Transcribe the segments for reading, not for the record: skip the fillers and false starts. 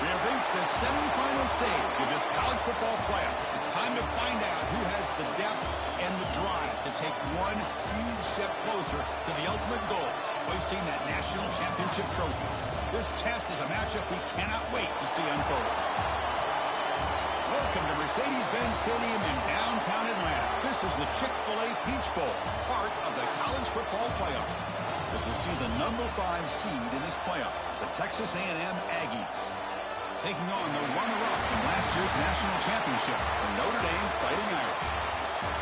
We have reached the semifinal stage of this college football playoff. It's time to find out who has the depth and the drive to take one huge step closer to the ultimate goal, hoisting that national championship trophy. This test is a matchup we cannot wait to see unfold. Welcome to Mercedes-Benz Stadium in downtown Atlanta. This is the Chick-fil-A Peach Bowl, part of the college football playoff. As we see the number 5 seed in this playoff, the Texas A&M Aggies, taking on the runner-up from last year's national championship, the Notre Dame Fighting Irish.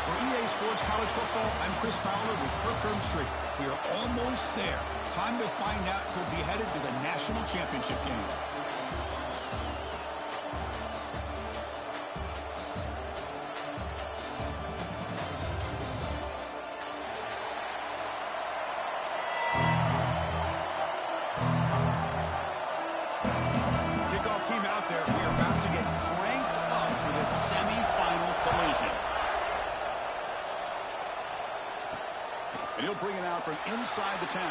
For EA Sports College Football, I'm Chris Fowler with Kirk Herbstreit. We are almost there. Time to find out who'll be headed to the national championship game. Team out there, we are about to get cranked up for the semifinal collision. And he'll bring it out from inside the 10.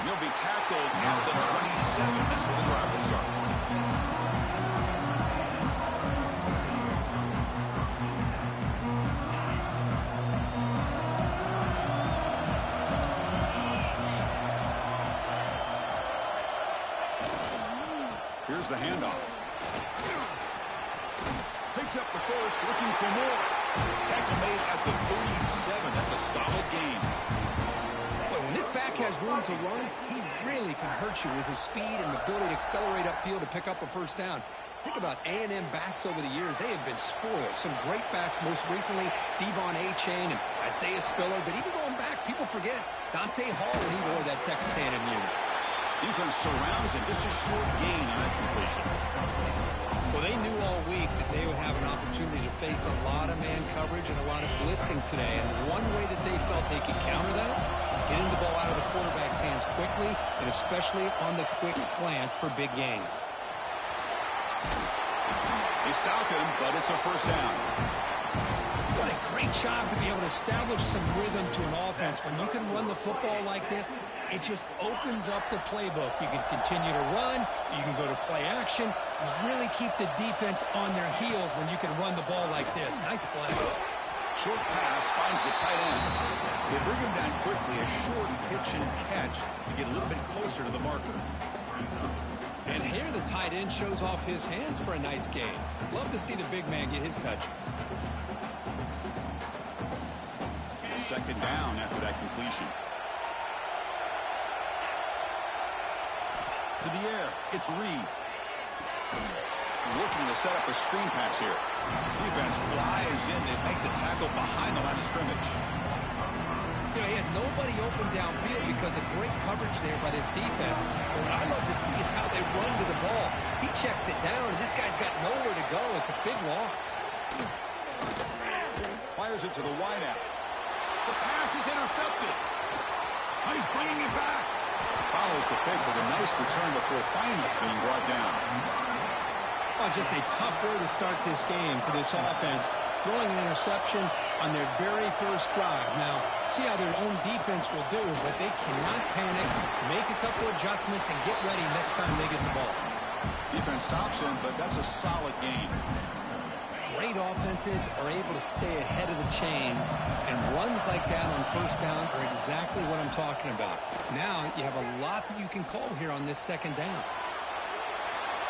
He'll be tackled at the 27. That's where the drive will start. Here's the handoff. Picks up the first, looking for more. Tackle made at the 37. That's a solid gain. Well, when this back has room to run, he really can hurt you with his speed and ability to accelerate upfield to pick up a first down. Think about A&M backs over the years. They have been spoiled. Some great backs, most recently Devon Achane and Isaiah Spiller. But even going back, people forget Dante Hall when he wore that Texas A&M unit. Defense surrounds him. Just a short gain on that completion. Well, they knew all week that they would have an opportunity to face a lot of man coverage and a lot of blitzing today. And one way that they felt they could counter that, getting the ball out of the quarterback's hands quickly, and especially on the quick slants for big gains. They stop him, but it's a first down. What a great job to be able to establish some rhythm to an offense. When you can run the football like this, it just opens up the playbook. You can continue to run. You can go to play action. You really keep the defense on their heels when you can run the ball like this. Nice play. Short pass finds the tight end. They bring him down quickly. A short pitch and catch to get a little bit closer to the marker. And here the tight end shows off his hands for a nice game. Love to see the big man get his touches. Second down after that completion. To the air, it's Reed. Looking to set up a screen pass here. Defense flies in. They make the tackle behind the line of scrimmage. You know, he had nobody open downfield because of great coverage there by this defense. But what I love to see is how they run to the ball. He checks it down, and this guy's got nowhere to go. It's a big loss. Fires it to the wideout. The pass is intercepted. Oh, he's bringing it back. Follows the pick with a nice return before finally being brought down. Oh, just a tough way to start this game for this offense. Throwing an interception, on their very first drive. Now, see how their own defense will do, but they cannot panic, make a couple adjustments, and get ready next time they get the ball. Defense stops him, but that's a solid gain. Great offenses are able to stay ahead of the chains, and runs like that on first down are exactly what I'm talking about. Now you have a lot that you can call here on this second down.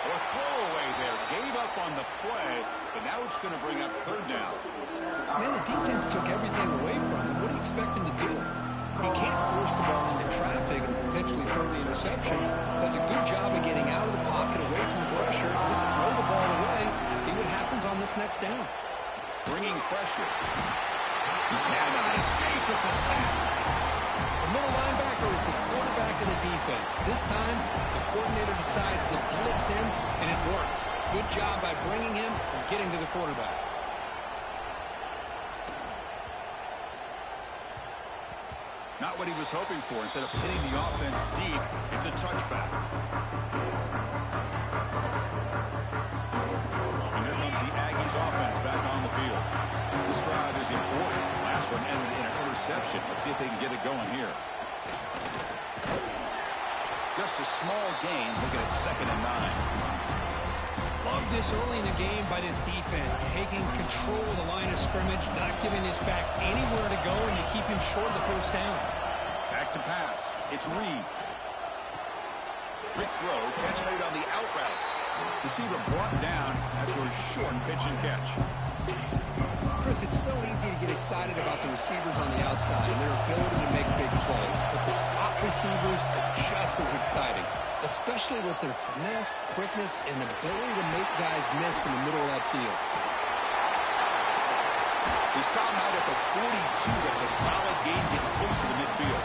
Or throwaway there. Gave up on the play, but now it's going to bring up third down. Man, the defense took everything away from him. What do you expect him to do? He can't force the ball into traffic and potentially throw the interception. Does a good job of getting out of the pocket, away from the pressure. Just throw the ball away. See what happens on this next down. Bringing pressure. He cannot escape. It's a sack. The middle linebacker is the quarterback of the defense. This time, the coordinator decides to blitz him, and it works. Good job by bringing him and getting to the quarterback. Not what he was hoping for. Instead of hitting the offense deep, it's a touchback. And here comes the Aggies offense back on the field. This drive is important. Last one ended in an interception. Let's see if they can get it going here. Just a small gain, looking at 2nd and 9. Love this early in the game by this defense, taking control of the line of scrimmage, not giving this back anywhere to go, and you keep him short of the first down. Back to pass. It's Reed. Quick throw. Catch made on the out route. Receiver brought down after a short pitch and catch. Chris, it's so easy to get excited about the receivers on the outside and their ability to make big plays, but the slot receivers are just as exciting, especially with their finesse, quickness, and ability to make guys miss in the middle of that field. He stopped out at the 42. That's a solid gain, getting close to the midfield.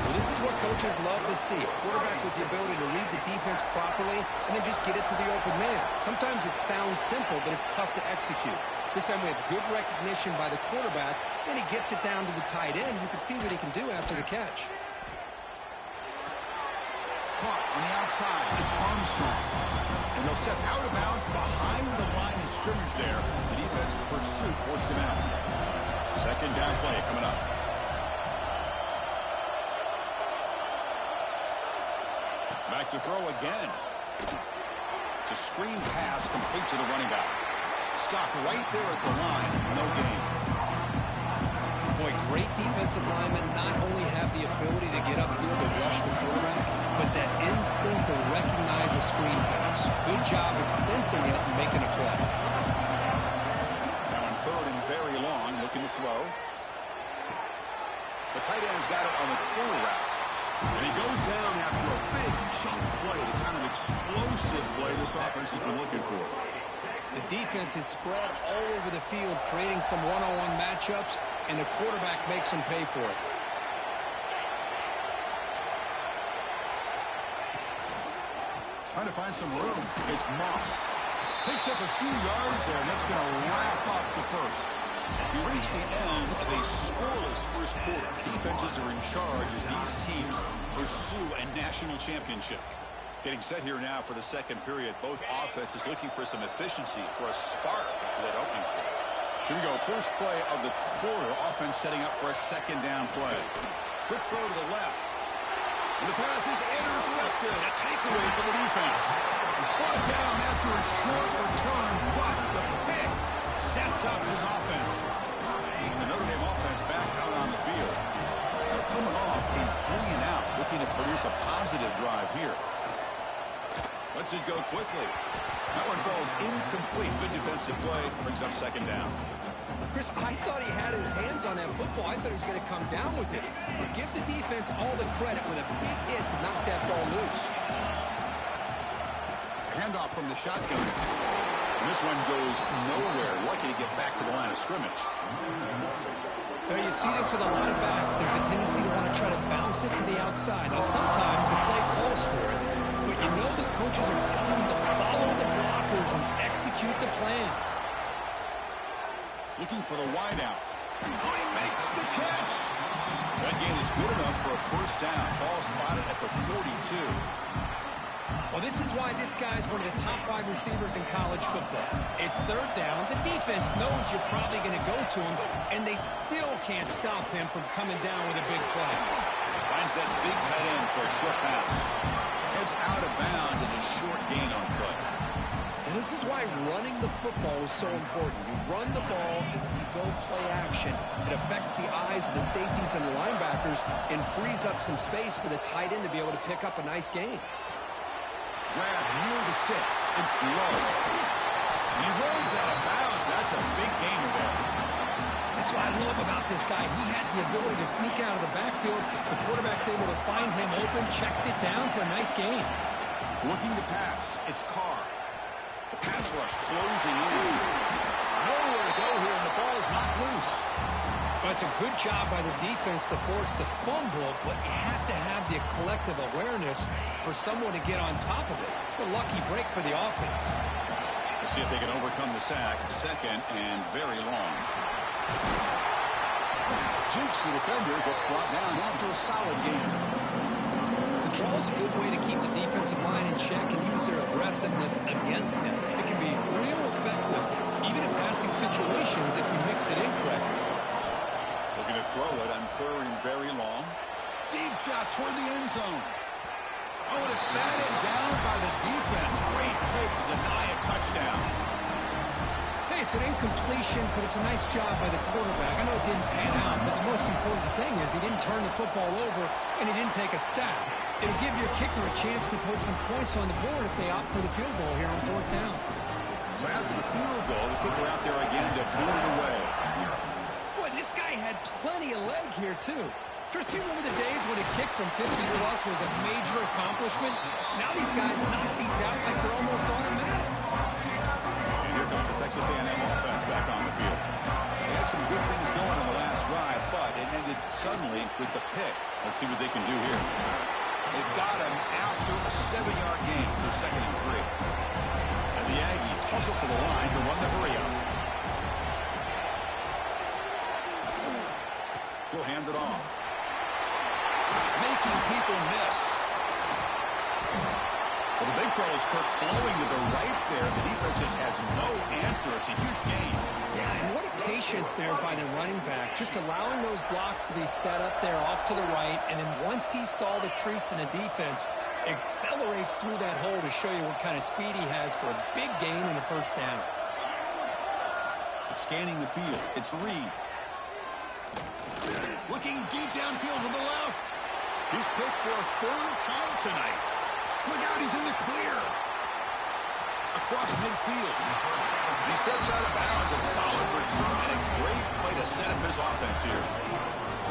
Well, this is what coaches love to see. A quarterback with the ability to read the defense properly and then just get it to the open man. Sometimes it sounds simple, but it's tough to execute. This time we have good recognition by the quarterback, and he gets it down to the tight end. You can see what he can do after the catch. Caught on the outside. It's Armstrong. And he'll step out of bounds behind the line of scrimmage there. The defense pursuit forced him out. 2nd down play coming up. Back to throw again. It's a screen pass complete to the running back. Stopped right there at the line. No gain. Boy, great defensive linemen not only have the ability to get upfield and rush the quarterback, but that instinct to recognize a screen pass. Good job of sensing it and making a play. Now on 3rd and very long, looking to throw. The tight end's got it on the corner route. And he goes down after a big chunk play, the kind of explosive play this offense has been looking for. The defense is spread all over the field, creating some one-on-one matchups, and the quarterback makes them pay for it. Trying to find some room. It's Moss. Picks up a few yards there, and that's going to wrap up the first. We reach the end of a scoreless first quarter. Defenses are in charge as these teams pursue a national championship. Getting set here now for the second period. Both offenses looking for some efficiency, for a spark to that opening play. Here we go. First play of the quarter. Offense setting up for a 2nd down play. Quick throw to the left. And the pass is intercepted. A takeaway for the defense. Brought down after a short return, but the pick sets up his offense. The Notre Dame offense back out on the field. They're coming off a 3-and-out, looking to produce a positive drive here. Lets it go quickly. That one falls incomplete. Good defensive play. Brings up 2nd down. Chris, I thought he had his hands on that football. I thought he was going to come down with it. But give the defense all the credit with a big hit to knock that ball loose. Handoff from the shotgun. And this one goes nowhere. Lucky to get back to the line of scrimmage. There you see this with a lot of backs. There's a tendency to want to try to bounce it to the outside. Now, sometimes the play calls for it. But you know the coaches are telling him to follow the blockers and execute the plan. Looking for the wideout. Oh, he makes the catch. That gain is good enough for a first down. Ball spotted at the 42. Well, this is why this guy's one of the top wide receivers in college football. It's third down. The defense knows you're probably going to go to him, and they still can't stop him from coming down with a big play. Finds that big tight end for a short pass. Heads out of bounds as a short gain on play. Well, this is why running the football is so important. You run the ball, and then you go play action. It affects the eyes of the safeties and the linebackers and frees up some space for the tight end to be able to pick up a nice gain. Grab near the sticks. It's low. And he rolls out of bounds. That's a big gainer there. That's what I love about this guy. He has the ability to sneak out of the backfield. The quarterback's able to find him open, checks it down for a nice gain. Looking to pass. It's Carr. The pass rush closing in. Nowhere to go here, and the ball is knocked loose. Well, it's a good job by the defense to force the fumble, but you have to have the collective awareness for someone to get on top of it. It's a lucky break for the offense. We'll see if they can overcome the sack. Second and very long. Jukes, the defender, gets brought down after a solid game. The draw is a good way to keep the defensive line in check and use their aggressiveness against them. It can be real effective, even in passing situations if you mix it in correctly. Looking to throw it on third and very long. Deep shot toward the end zone. Oh, and it's batted down by the defense. Great play to deny a touchdown. Hey, it's an incompletion, but it's a nice job by the quarterback. I know it didn't pan out, but the most important thing is he didn't turn the football over and he didn't take a sack. It'll give your kicker a chance to put some points on the board if they opt for the field goal here on fourth down. So after the field goal, the kicker out there again to boot it away. Boy, this guy had plenty of leg here, too. Chris, you remember the days when a kick from 50 or less was a major accomplishment? Now these guys knock these out like they're almost automatic. And here comes the Texas A&M offense back on the field. They had some good things going on the last drive, but it ended suddenly with the pick. Let's see what they can do here. They've got him after a 7-yard gain, so second and 3. And the Aggies hustle to the line to run the hurry up. He'll hand it off. Making people miss. Well, the big fellow's Kirk flowing to the right there. The defense just has no answer. It's a huge gain. Yeah, and what a patience there by the running back. Just allowing those blocks to be set up there off to the right. And then once he saw the crease in the defense, accelerates through that hole to show you what kind of speed he has for a big gain in the first down. Scanning the field. It's Reed. Looking deep downfield to the left. He's picked for a third time tonight. Look out, he's in the clear. Across midfield. He steps out of bounds. A solid return and a great play to set up his offense here.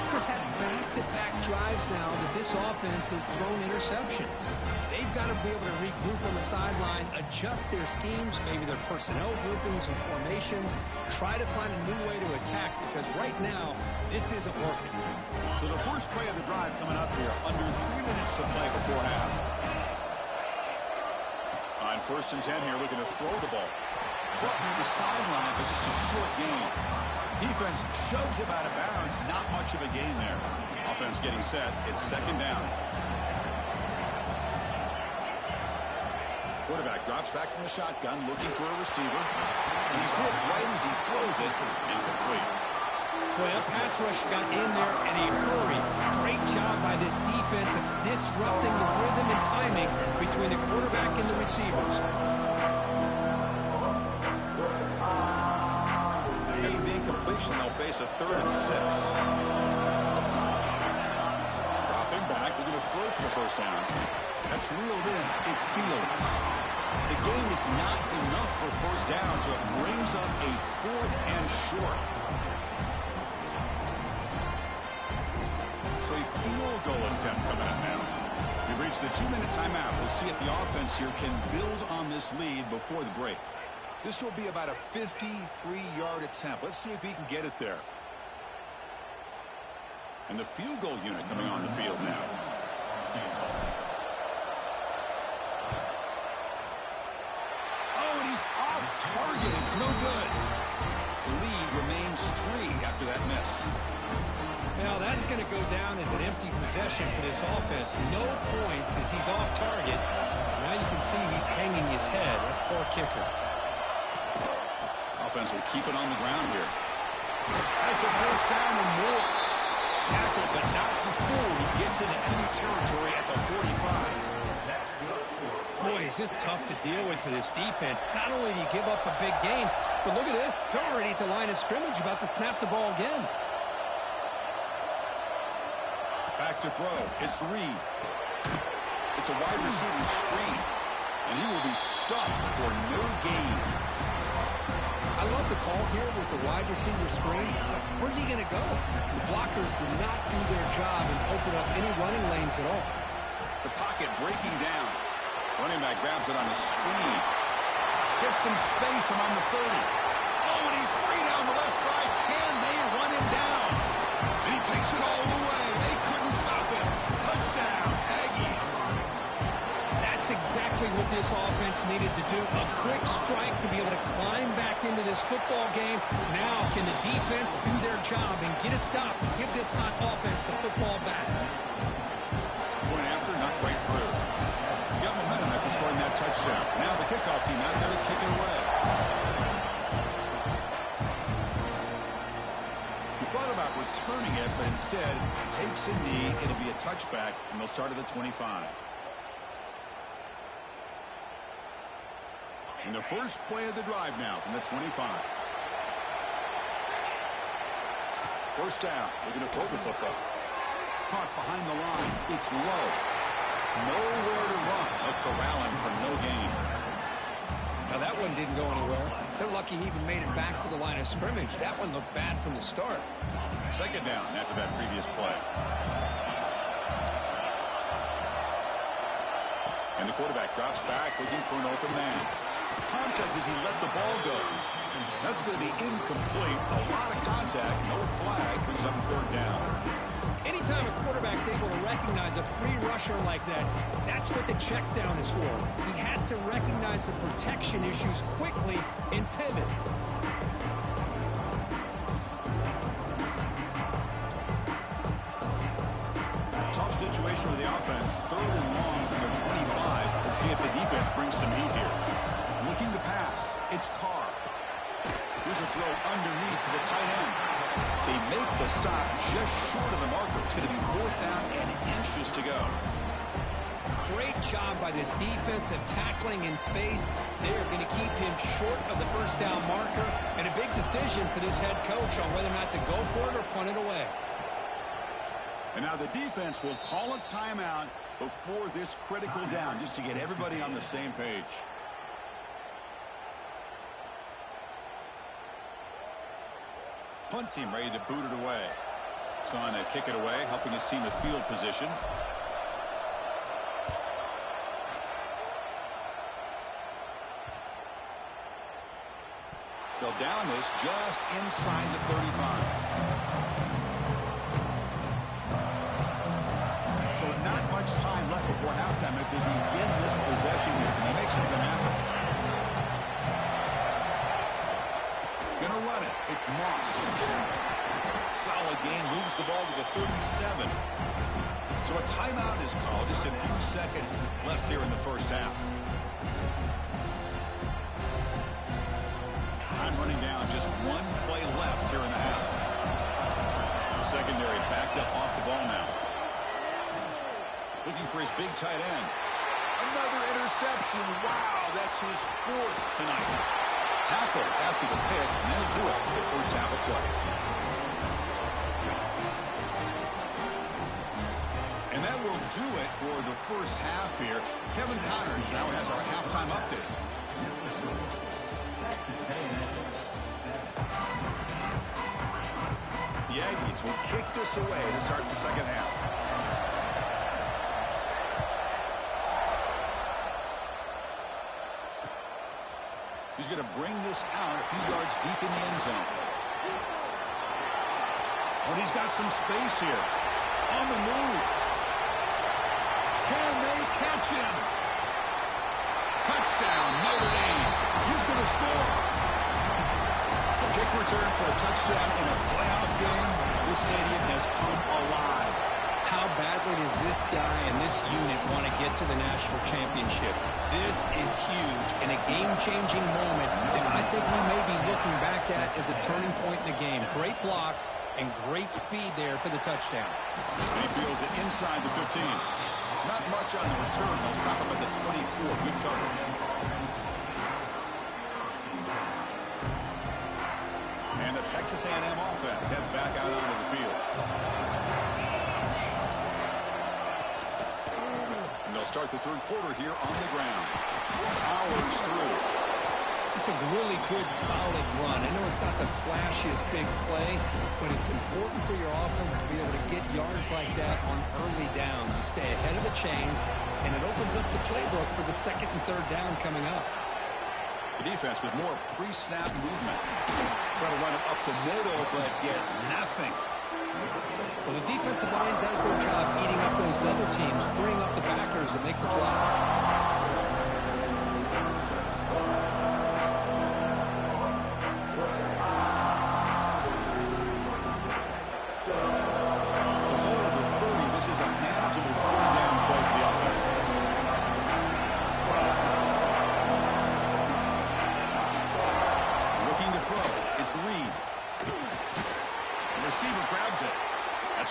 Chris, that's back-to-back drives now that this offense has thrown interceptions. They've got to be able to regroup on the sideline, adjust their schemes, maybe their personnel groupings and formations, try to find a new way to attack because right now, this isn't working. So the first play of the drive coming up here, under 3 minutes to play before half. On first and 10 here, looking to throw the ball. Caught near the sideline, but just a short gain. Defense shoves him out of bounds. Not much of a gain there. Offense getting set. It's second down. Quarterback drops back from the shotgun, looking for a receiver. And he's hit right as he throws it. Incomplete. Well, pass rush got in there in a hurry. Great job by this defense of disrupting the rhythm and timing between the quarterback and the receivers. After the incompletion, they'll face a 3rd and 6. Dropping back, looking to throw for the first down. That's reeled in. It's Fields. The gain is not enough for first down, so it brings up a 4th and short. So a field goal attempt coming up now. We've reached the 2-minute timeout. We'll see if the offense here can build on this lead before the break. This will be about a 53-yard attempt. Let's see if he can get it there. And the field goal unit coming on the field now. Oh, and he's off target. It's no good. The lead remains 3 after that miss. Well, that's going to go down as an empty possession for this offense. No points as he's off target. Now you can see he's hanging his head. A poor kicker. Offense will keep it on the ground here. Has the first down and more. Tackled, but not before he gets into enemy territory at the 45. Boy, is this tough to deal with for this defense. Not only do you give up a big gain, but look at this. They're already at the line of scrimmage, about to snap the ball again. Back to throw. It's Reed. It's a wide receiver screen. And he will be stuffed for no gain. I love the call here with the wide receiver screen. Where's he going to go? The blockers do not do their job and open up any running lanes at all. The pocket breaking down. Running back grabs it on the screen. Gets some space around the 30. Oh, and he's free down the left side. Can they run him down? And he takes it all the way. They couldn't stop him. Touchdown, Aggies. That's exactly what this offense needed to do. A quick strike to be able to climb back into this football game. Now, can the defense do their job and get a stop and give this hot offense the football back? Point after, not quite through. Got momentum after scoring that touchdown. Now the kickoff team out there to kick it away. He thought about returning it, but instead takes a knee. It'll be a touchback, and they'll start at the 25. And the first play of the drive now from the 25. First down. They're going to throw the football. Caught behind the line. It's low. Nowhere to run. A corralling for no gain. Now that one didn't go anywhere. They're lucky he even made it back to the line of scrimmage. That one looked bad from the start. Second down after that previous play. And the quarterback drops back looking for an open man. Contact as he let the ball go. That's going to be incomplete. A lot of contact. No flag. Brings up third down. Anytime a quarterback's able to recognize a free rusher like that, that's what the check down is for. He has to recognize the protection issues quickly and pivot. Tough situation for the offense. Third and long from their 25. Let's see if the defense brings some heat here. Looking to pass. It's Carr. Here's a throw underneath to the tight end. They make the stop just short of the marker. It's going to be fourth down and inches to go. Great job by this defensive tackling in space. They are going to keep him short of the first down marker. And a big decision for this head coach on whether or not to go for it or punt it away. And now the defense will call a timeout before this critical down just to get everybody on the same page. Punt team ready to boot it away. He's on to kick it away, helping his team with field position. They'll down this just inside the 35. So not much time left before halftime as they begin this possession here. Can they make something happen? Gonna run it. It's Moss. Solid gain. Moves the ball to the 37. So a timeout is called. Just a few seconds left here in the first half. Time running down. Just one play left here in the half. Secondary backed up off the ball now. Looking for his big tight end. Another interception. Wow, that's his fourth tonight. Tackle after the pick, and that'll do it for the first half of play. And that will do it for the first half here. Kevin Connors now has our halftime update. The Aggies will kick this away to start the second half. He's going to bring this out a few yards deep in the end zone. Oh, and he's got some space here. On the move. Can they catch him? Touchdown, Notre Dame. He's going to score. A kick return for a touchdown in a playoff game. This stadium has come alive. How badly does this guy and this unit want to get to the national championship? This is huge and a game-changing moment that I think we may be looking back at as a turning point in the game. Great blocks and great speed there for the touchdown. And he fields it inside the 15. Not much on the return. They'll stop him at the 24. Good coverage. And the Texas A&M offense heads back out onto the field. And they'll start the third quarter here on the ground. Powers through. It's a really good, solid run. I know it's not the flashiest big play, but it's important for your offense to be able to get yards like that on early downs. You stay ahead of the chains, and it opens up the playbook for the second and third down coming up. The defense with more pre-snap movement. Try to run it up the middle, but get nothing. Well, the defensive line does their job eating up those double teams, freeing up the backers to make the play.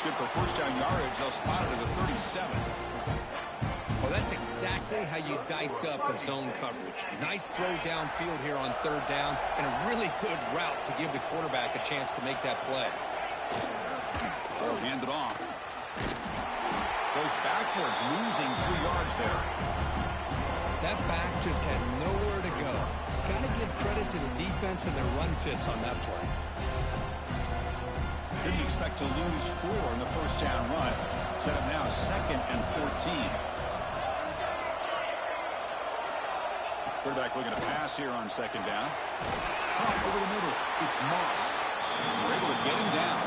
Good for first down yardage. They'll spot it at the 37. Well, that's exactly how you dice up a zone coverage. Nice throw downfield here on third down, and a really good route to give the quarterback a chance to make that play. Ball handed off. Goes backwards, losing 3 yards there. That back just had nowhere to go. Got to give credit to the defense and their run fits on that play. Didn't expect to lose 4 in the first down run. Set up now 2nd and 14. Quarterback looking to pass here on 2nd down. Pop over the middle. It's Moss. We're able to get him down.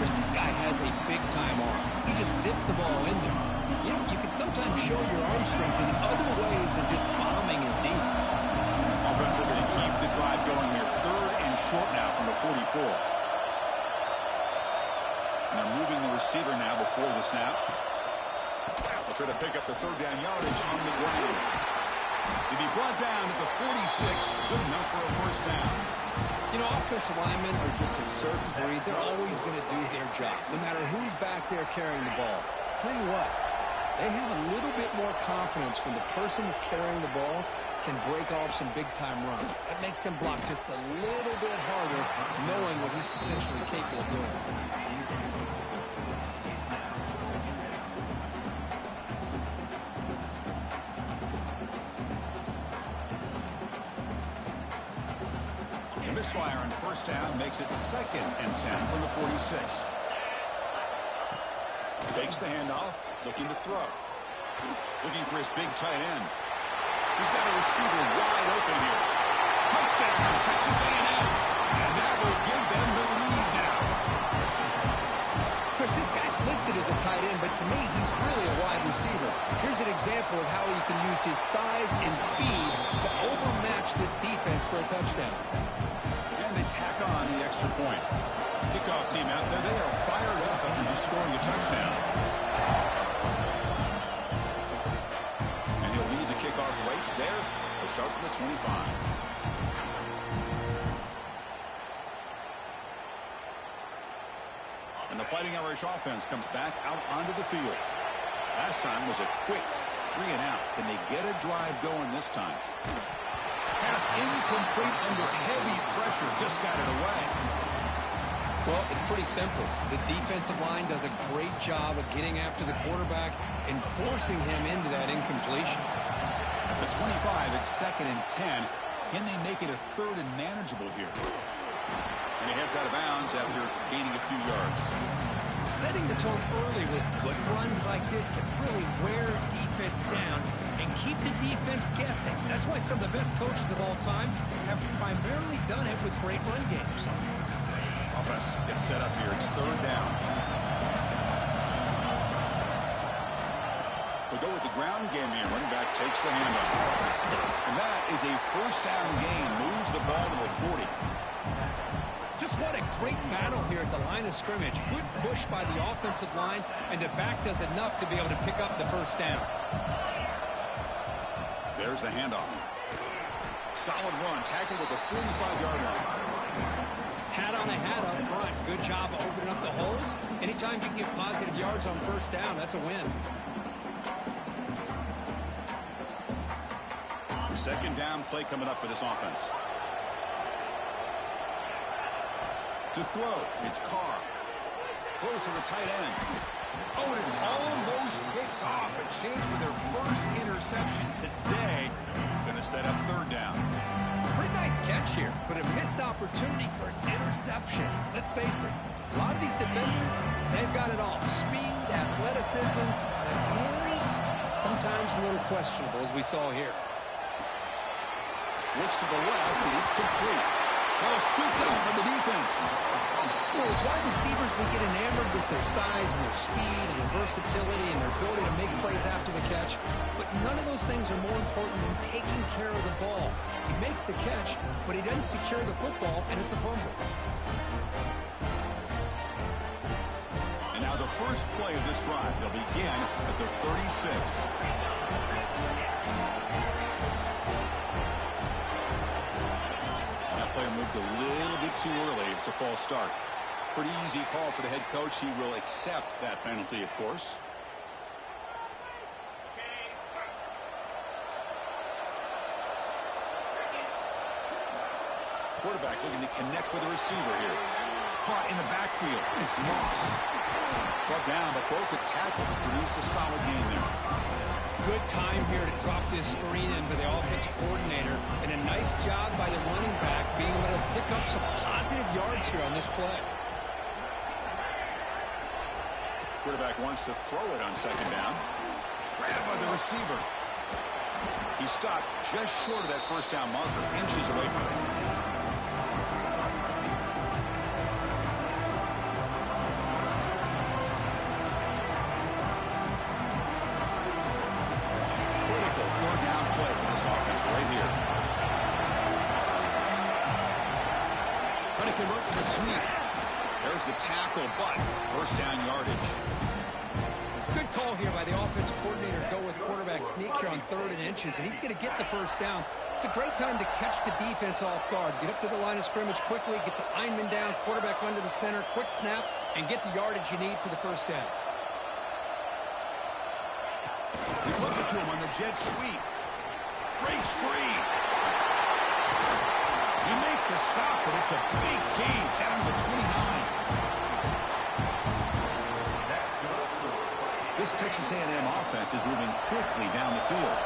Chris, this guy has a big-time arm. He just zipped the ball in there. You know, you can sometimes show your arm strength in other ways than just bombing it deep. Offense are going to keep the drive going here. 3rd and short now from the 44. And they're moving the receiver now before the snap. They'll try to pick up the 3rd down yardage on the ground. He'll be brought down at the 46. Good enough for a first down. You know, offensive linemen are just a certain breed. They're always going to do their job, no matter who's back there carrying the ball. I'll tell you what, they have a little bit more confidence when the person that's carrying the ball can break off some big-time runs. That makes them block just a little bit harder, knowing what he's potentially capable of doing. Misfire on first down makes it 2nd and 10 from the 46. Takes the handoff, looking to throw. Looking for his big tight end. He's got a receiver wide open here. Touchdown, Texas A&M. And that will give them the lead now. Chris, this guy's listed as a tight end, but to me, he's really a wide receiver. Here's an example of how he can use his size and speed to overmatch this defense for a touchdown. They tack on the extra point. Kickoff team out there. They are fired up after just scoring a touchdown. And he'll lead the kickoff right there. They'll start from the 25. And the Fighting Irish offense comes back out onto the field. Last time was a quick 3 and out. Can they get a drive going this time? Pass incomplete under heavy pressure. Just got it away. Well, it's pretty simple. The defensive line does a great job of getting after the quarterback and forcing him into that incompletion. At the 25, it's 2nd and 10. Can they make it a 3rd and manageable here? And he heads out of bounds after gaining a few yards. Setting the tone early with good runs like this can really wear defense down and keep the defense guessing. That's why some of the best coaches of all time have primarily done it with great run games. Offense gets set up here. It's 3rd down. They go with the ground game here. Running back takes the handoff. And that is a first down gain. Moves the ball to the 40. Just what a great battle here at the line of scrimmage. Good push by the offensive line, and the back does enough to be able to pick up the first down. There's the handoff. Solid run, tackled at the 45-yard line. Hat on a hat up front. Good job of opening up the holes. Anytime you can get positive yards on first down, that's a win. Second down play coming up for this offense. To throw, it's Carr. Throws to the tight end. Oh, and it's almost picked off. A chance for their first interception today. Going to set up third down. Pretty nice catch here, but a missed opportunity for an interception. Let's face it, a lot of these defenders, they've got it all. Speed, athleticism, but hands, sometimes a little questionable, as we saw here. Looks to the left, and it's complete. Well, scooped up by the defense. You know, as wide receivers, we get enamored with their size and their speed and their versatility and their ability to make plays after the catch. But none of those things are more important than taking care of the ball. He makes the catch, but he doesn't secure the football, and it's a fumble. And now the first play of this drive. They'll begin at their 36. Player moved a little bit too early. It's a false start. Pretty easy call for the head coach. He will accept that penalty, of course. Quarterback looking to connect with the receiver here. Caught in the backfield. It's Moss. Brought down, but broke a tackle to produce a solid game there. Good time here to drop this screen into the offensive coordinator, and a nice job by the running back being able to pick up some positive yards here on this play. Quarterback wants to throw it on second down. Grabbed by the receiver. He stopped just short of that first down marker, inches away from it. Offense right here. Going to convert with a sweep. There's the tackle, but first down yardage. Good call here by the offensive coordinator. Go with quarterback sneak here on 3rd and inches, and he's going to get the first down. It's a great time to catch the defense off guard. Get up to the line of scrimmage quickly, get the lineman down, quarterback under the center, quick snap, and get the yardage you need for the first down. We look it to him on the jet sweep. Breaks free. You make the stop, but it's a big gain down to 29. This Texas A&M offense is moving quickly down the field.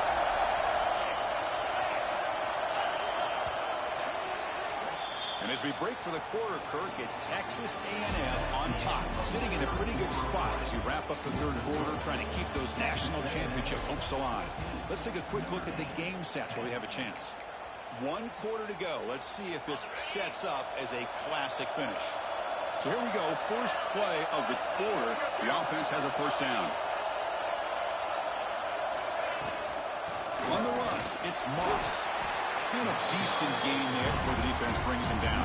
And as we break for the quarter, Kirk, it's Texas A&M on top, sitting in a pretty good spot as you wrap up the third quarter, trying to keep those national championship hopes alive. Let's take a quick look at the game sets while we have a chance. 1 quarter to go. Let's see if this sets up as a classic finish. So here we go. First play of the quarter. The offense has a first down. On the run, it's Moss. And a decent gain there before the defense brings him down.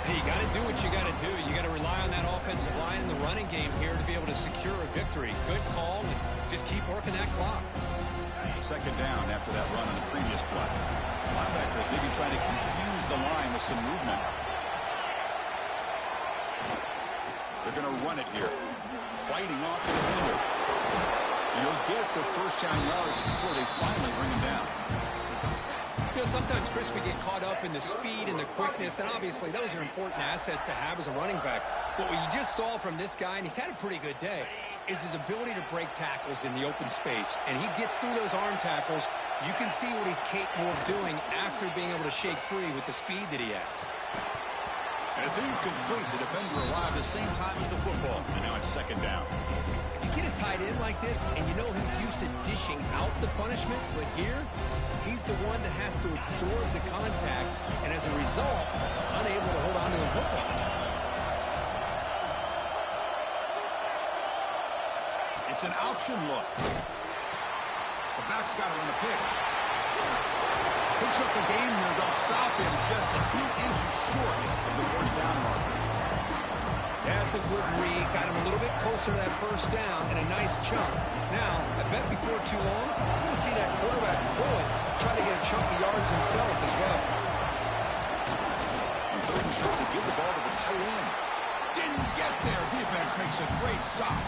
Hey, you got to do what you got to do. You got to rely on that offensive line in the running game here to be able to secure a victory. Good call, and just keep working that clock. Second down after that run on the previous play. Linebackers maybe trying to confuse the line with some movement. They're going to run it here. Fighting off the defender. You'll get the first down yards before they finally bring him down. You know, sometimes, Chris, we get caught up in the speed and the quickness, and obviously those are important assets to have as a running back. But what you just saw from this guy, and he's had a pretty good day, is his ability to break tackles in the open space. And he gets through those arm tackles. You can see what he's capable of doing after being able to shake free with the speed that he has. And it's incomplete. The defender arrived at the same time as the football. And now it's second down. You get a tight end like this, and you know he's used to dishing out the punishment. But here, he's the one that has to absorb the contact. And as a result, he's unable to hold on to the football. It's an option look. The back's got it on the pitch. Picks up a game here. They'll stop him just a few inches short of the first down marker. That's a good read. Got him a little bit closer to that first down and a nice chunk. Now, I bet before too long, we're going to see that quarterback pull it, try to get a chunk of yards himself as well. On third and short, they give the ball to the tight end. Didn't get there. Defense makes a great stop.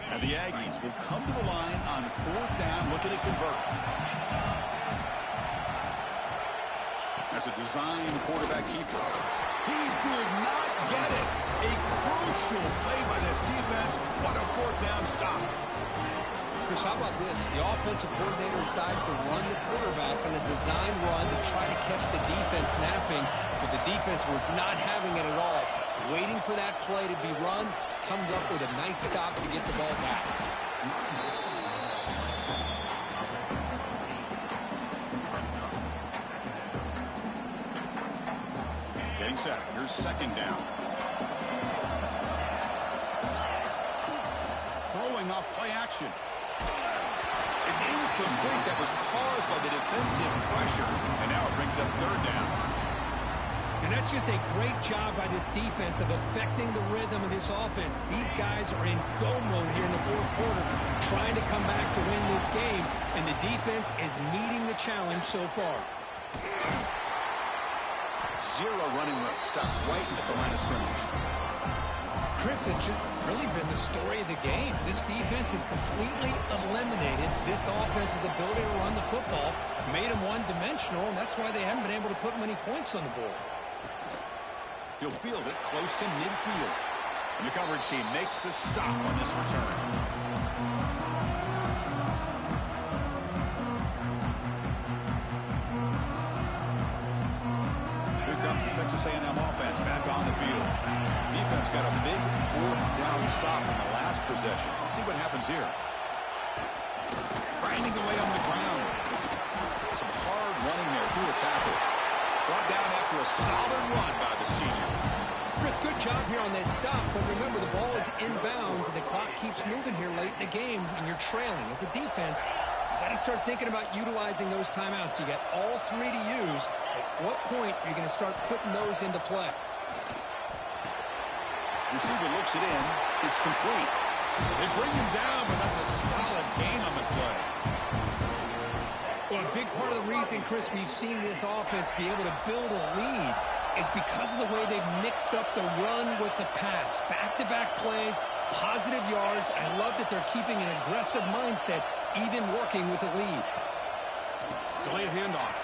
And the Aggies will come to the line on fourth down, looking to convert. That's a design quarterback keeper. He did not get it. A crucial play by this defense. What a fourth down stop. Chris, how about this? The offensive coordinator decides to run the quarterback on a design run to try to catch the defense napping, but the defense was not having it at all. Waiting for that play to be run, comes up with a nice stop to get the ball back. Getting set. Here's second down. Throwing off play action. It's incomplete. That was caused by the defensive pressure. And now it brings up third down. And that's just a great job by this defense of affecting the rhythm of this offense. These guys are in go mode here in the fourth quarter, trying to come back to win this game, and the defense is meeting the challenge so far. Zero running room. Stop right at the line of scrimmage. Chris, has just really been the story of the game. This defense has completely eliminated this offense's ability to run the football, made them one-dimensional, and that's why they haven't been able to put many points on the board. He'll field it close to midfield. And the coverage team makes the stop on this return. Here comes the Texas A&M offense back on the field. Defense got a big fourth down stop in the last possession. Let's see what happens here. Grinding away on the ground. Some hard running there through a tackle. Brought down after a solid run by the senior. Chris, good job here on that stop, but remember the ball is inbounds and the clock keeps moving here late in the game and you're trailing. As a defense, you got to start thinking about utilizing those timeouts. You got all three to use. At what point are you going to start putting those into play? Receiver looks it in. It's complete. They bring him down, but that's a solid gain on the play. Well, a big part of the reason, Chris, we've seen this offense be able to build a lead is because of the way they've mixed up the run with the pass. Back-to-back plays, positive yards. I love that they're keeping an aggressive mindset, even working with a lead. Delayed handoff.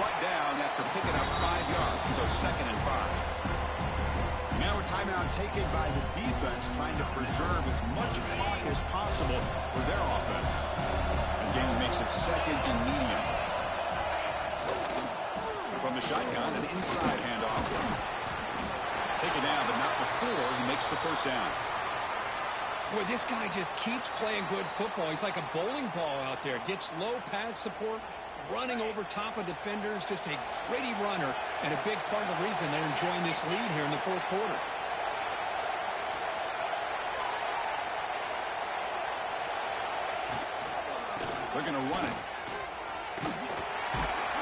Brought down after picking up 5 yards, so 2nd and 5. Now a timeout taken by the defense, trying to preserve as much clock as possible for their offense. Again, makes it 2nd and medium. From the shotgun, an inside handoff. Taken down, but not before he makes the first down. Boy, this guy just keeps playing good football. He's like a bowling ball out there. Gets low pad support, running over top of defenders. Just a gritty runner, and a big part of the reason they're enjoying this lead here in the fourth quarter. They're going to run it.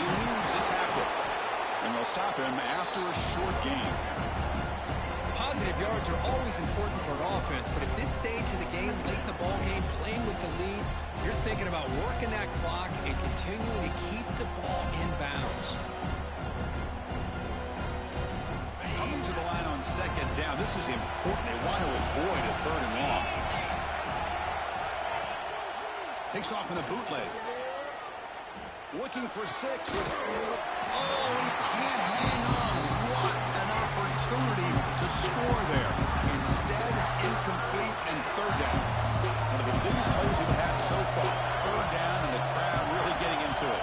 Eludes a tackle. And they'll stop him after a short game. Positive yards are always important for an offense, but at this stage of the game, late in the ball game, playing with the lead, you're thinking about working that clock and continuing to keep the ball in bounds. Coming to the line on 2nd down. This is important. They want to avoid a 3rd and long. Takes off in a bootleg. Looking for 6. Oh, he can't hang on. What an opportunity to score there. Instead, incomplete and 3rd down. One of the biggest plays we've had so far. 3rd down and the crowd really getting into it.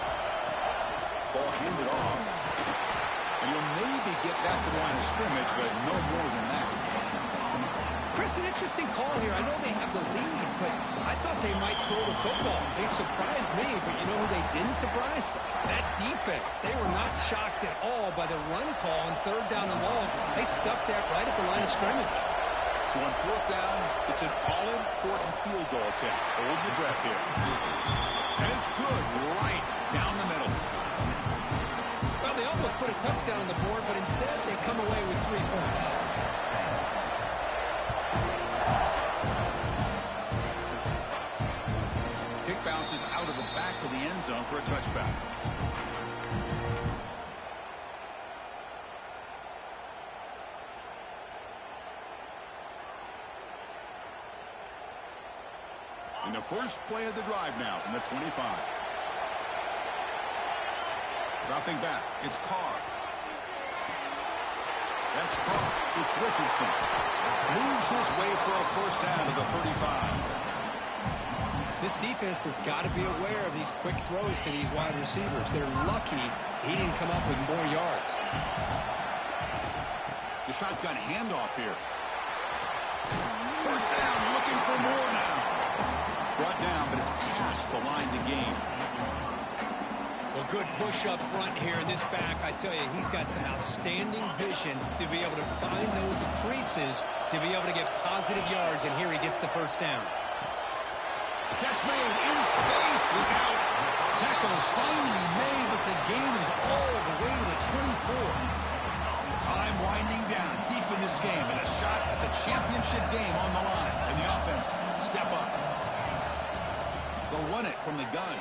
Ball handed off. And you'll maybe get back to the line of scrimmage, but no more than that. Chris, an interesting call here. I know they have the lead, but I thought they might throw the football. They surprised me, but you know who they didn't surprise? That defense. They were not shocked at all by the run call on 3rd down and long. They stuck that right at the line of scrimmage. So on 4th down, it's an all-important field goal attempt. Hold your breath here. And it's good, right down the middle. Well, they almost put a touchdown on the board, but instead they come away with 3 points. Kick bounces out of the back of the end zone for a touchback. In the first play of the drive now from the 25. Dropping back, it's Carr. That's Carr. It's Richardson. Moves his way for a first down to the 35. This defense has got to be aware of these quick throws to these wide receivers. They're lucky he didn't come up with more yards. The shotgun handoff here. First down, looking for more now. Brought down, but it's past the line to gain. Well, good push up front here. This back, I tell you, he's got some outstanding vision to be able to find those creases, to be able to get positive yards, and here he gets the first down. Catch made in space without. Tackle is finally made, but the gain is all the way to the 24. Time winding down deep in this game, and a shot at the championship game on the line. And the offense step up. They'll run it from the gun.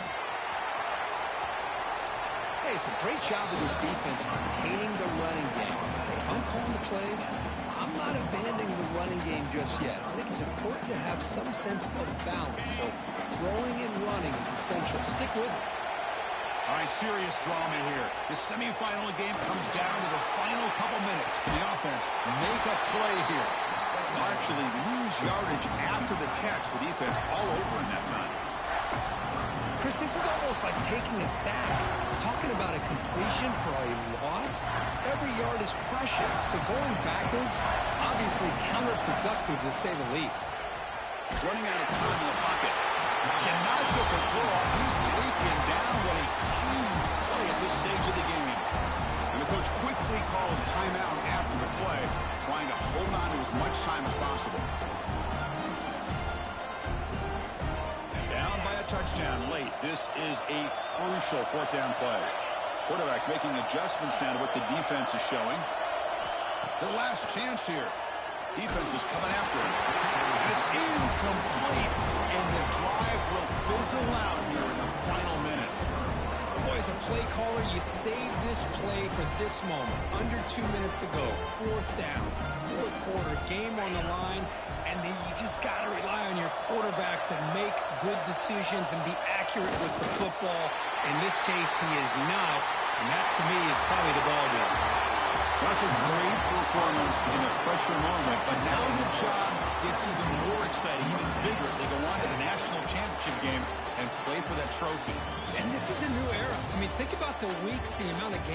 Hey, it's a great job of this defense containing the running game. But if I'm calling the plays, I'm not abandoning the running game just yet. I think it's important to have some sense of balance. So throwing and running is essential. Stick with it. All right, serious drama here. The semifinal game comes down to the final couple minutes. Can the offense make a play here? They'll actually lose yardage after the catch. The defense all over in that time. Chris, this is almost like taking a sack. Talking about a completion for a loss, every yard is precious. So going backwards, obviously counterproductive to say the least. Running out of time in the pocket. Cannot get the throw off. He's taken down. What a huge play at this stage of the game. And the coach quickly calls timeout after the play, trying to hold on to as much time as possible. And down by a touchdown late. This is a crucial 4th down play. Quarterback making adjustments down to what the defense is showing. Their last chance here. Defense is coming after him. And it's incomplete. And the drive will fizzle out here in the final minutes. Boy, as a play caller, you save this play for this moment. Under 2 minutes to go. 4th down. 4th quarter. Game on the line. And then you just got to rely on your quarterback to make good decisions and be accurate with the football. In this case, he is not. And that, to me, is probably the ball game. That's a great performance in a pressure moment, but now the job gets even more exciting, even bigger as they go on to the national championship game and play for that trophy. And this is a new era. I mean, think about the weeks, the amount of games.